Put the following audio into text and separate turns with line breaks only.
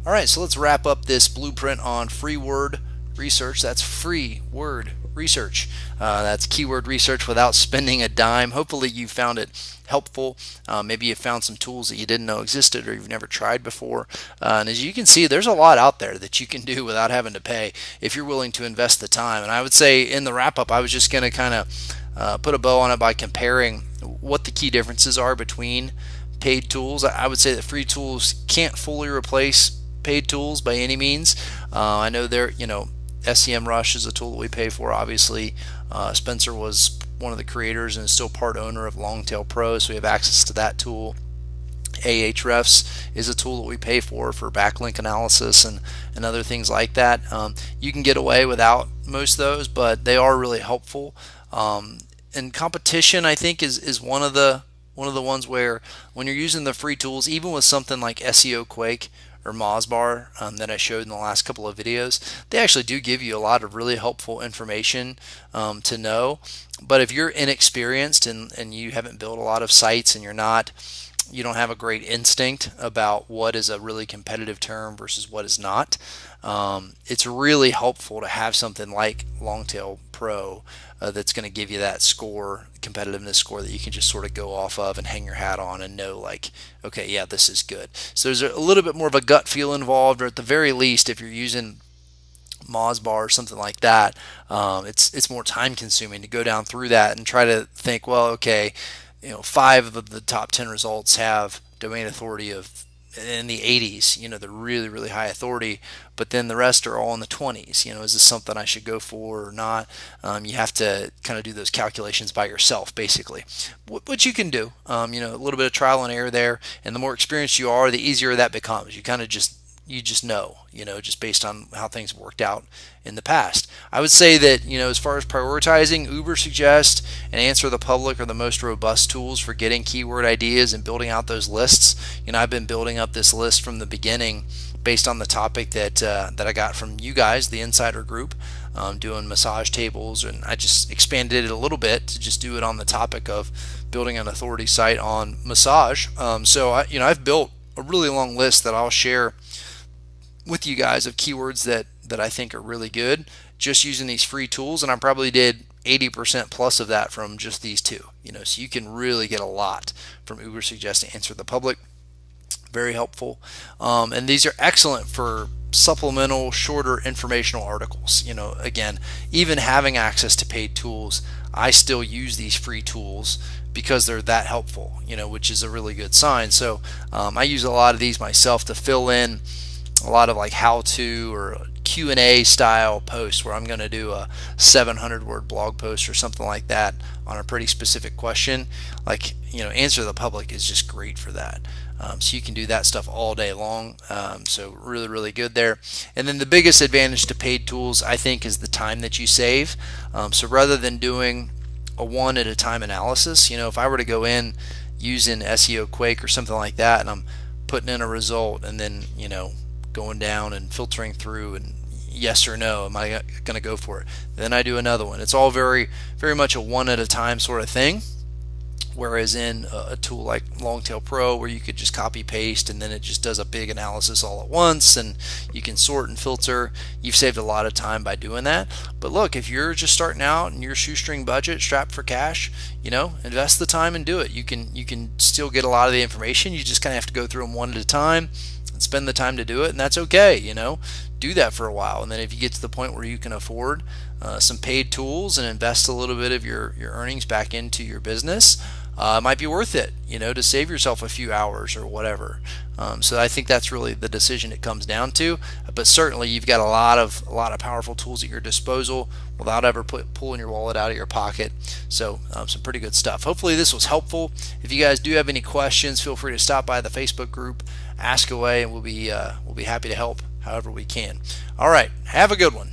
All right, so let's wrap up this blueprint on free word research. That's free word research. That's keyword research without spending a dime. Hopefully you found it helpful. Maybe you found some tools that you didn't know existed or you've never tried before. And as you can see, there's a lot out there that you can do without having to pay if you're willing to invest the time. And I would say in the wrap up, I was just going to kind of put a bow on it by comparing what the key differences are between paid tools. I would say that free tools can't fully replace paid tools by any means. I know SEMrush is a tool that we pay for, obviously. Spencer was one of the creators and is still part owner of Longtail Pro, so we have access to that tool. Ahrefs is a tool that we pay for backlink analysis and other things like that. You can get away without most of those, but they are really helpful. And competition, I think, is one of the ones where when you're using the free tools, even with something like SEO Quake or Mozbar that I showed in the last couple of videos, they actually do give you a lot of really helpful information to know. But if you're inexperienced and you haven't built a lot of sites and you don't have a great instinct about what is a really competitive term versus what is not, it's really helpful to have something like Longtail Pro that's going to give you that score, competitiveness score, that you can just sort of go off of and hang your hat on and know, like, okay, yeah, this is good. So there's a little bit more of a gut feel involved, or at the very least, if you're using Mozbar or something like that, it's more time consuming to go down through that and try to think, well, okay, 5 of the top 10 results have domain authority of in the 80s, they're really, really high authority, but then the rest are all in the 20s. Is this something I should go for or not? You have to kind of do those calculations by yourself, basically. What you can do, a little bit of trial and error there, and the more experienced you are, the easier that becomes. You kind of just know, just based on how things have worked out in the past. I would say that, as far as prioritizing, Ubersuggest and Answer the Public are the most robust tools for getting keyword ideas and building out those lists. I've been building up this list from the beginning based on the topic that I got from you guys, the insider group, doing massage tables, and I just expanded it a little bit to just do it on the topic of building an authority site on massage. So I've built a really long list that I'll share with you guys of keywords that I think are really good just using these free tools, and I probably did 80% plus of that from just these two. So you can really get a lot from Ubersuggest to Answer the Public. Very helpful, and these are excellent for supplemental, shorter informational articles. Again, even having access to paid tools, I still use these free tools because they're that helpful, which is a really good sign. So I use a lot of these myself to fill in a lot of like how-to or Q&A style posts where I'm going to do a 700 word blog post or something like that on a pretty specific question. Like, Answer the Public is just great for that. So you can do that stuff all day long. So really, really good there. And then the biggest advantage to paid tools, I think, is the time that you save. So rather than doing a one at a time analysis, if I were to go in using SEO Quake or something like that, and I'm putting in a result and then, going down and filtering through and yes or no, am I going to go for it? Then I do another one. It's all very, very much a one at a time sort of thing. Whereas in a tool like Longtail Pro, where you could just copy paste and then it just does a big analysis all at once and you can sort and filter, you've saved a lot of time by doing that. But look, if you're just starting out and your shoestring budget, strapped for cash, invest the time and do it. You can still get a lot of the information. You just kind of have to go through them one at a time and spend the time to do it, and that's okay. Do that for a while, and then if you get to the point where you can afford some paid tools and invest a little bit of your earnings back into your business, it might be worth it, to save yourself a few hours or whatever. So I think that's really the decision it comes down to. But certainly you've got a lot of powerful tools at your disposal without ever pulling your wallet out of your pocket. So some pretty good stuff. Hopefully this was helpful. If you guys do have any questions, feel free to stop by the Facebook group, ask away, and we'll be happy to help however we can. All right, have a good one.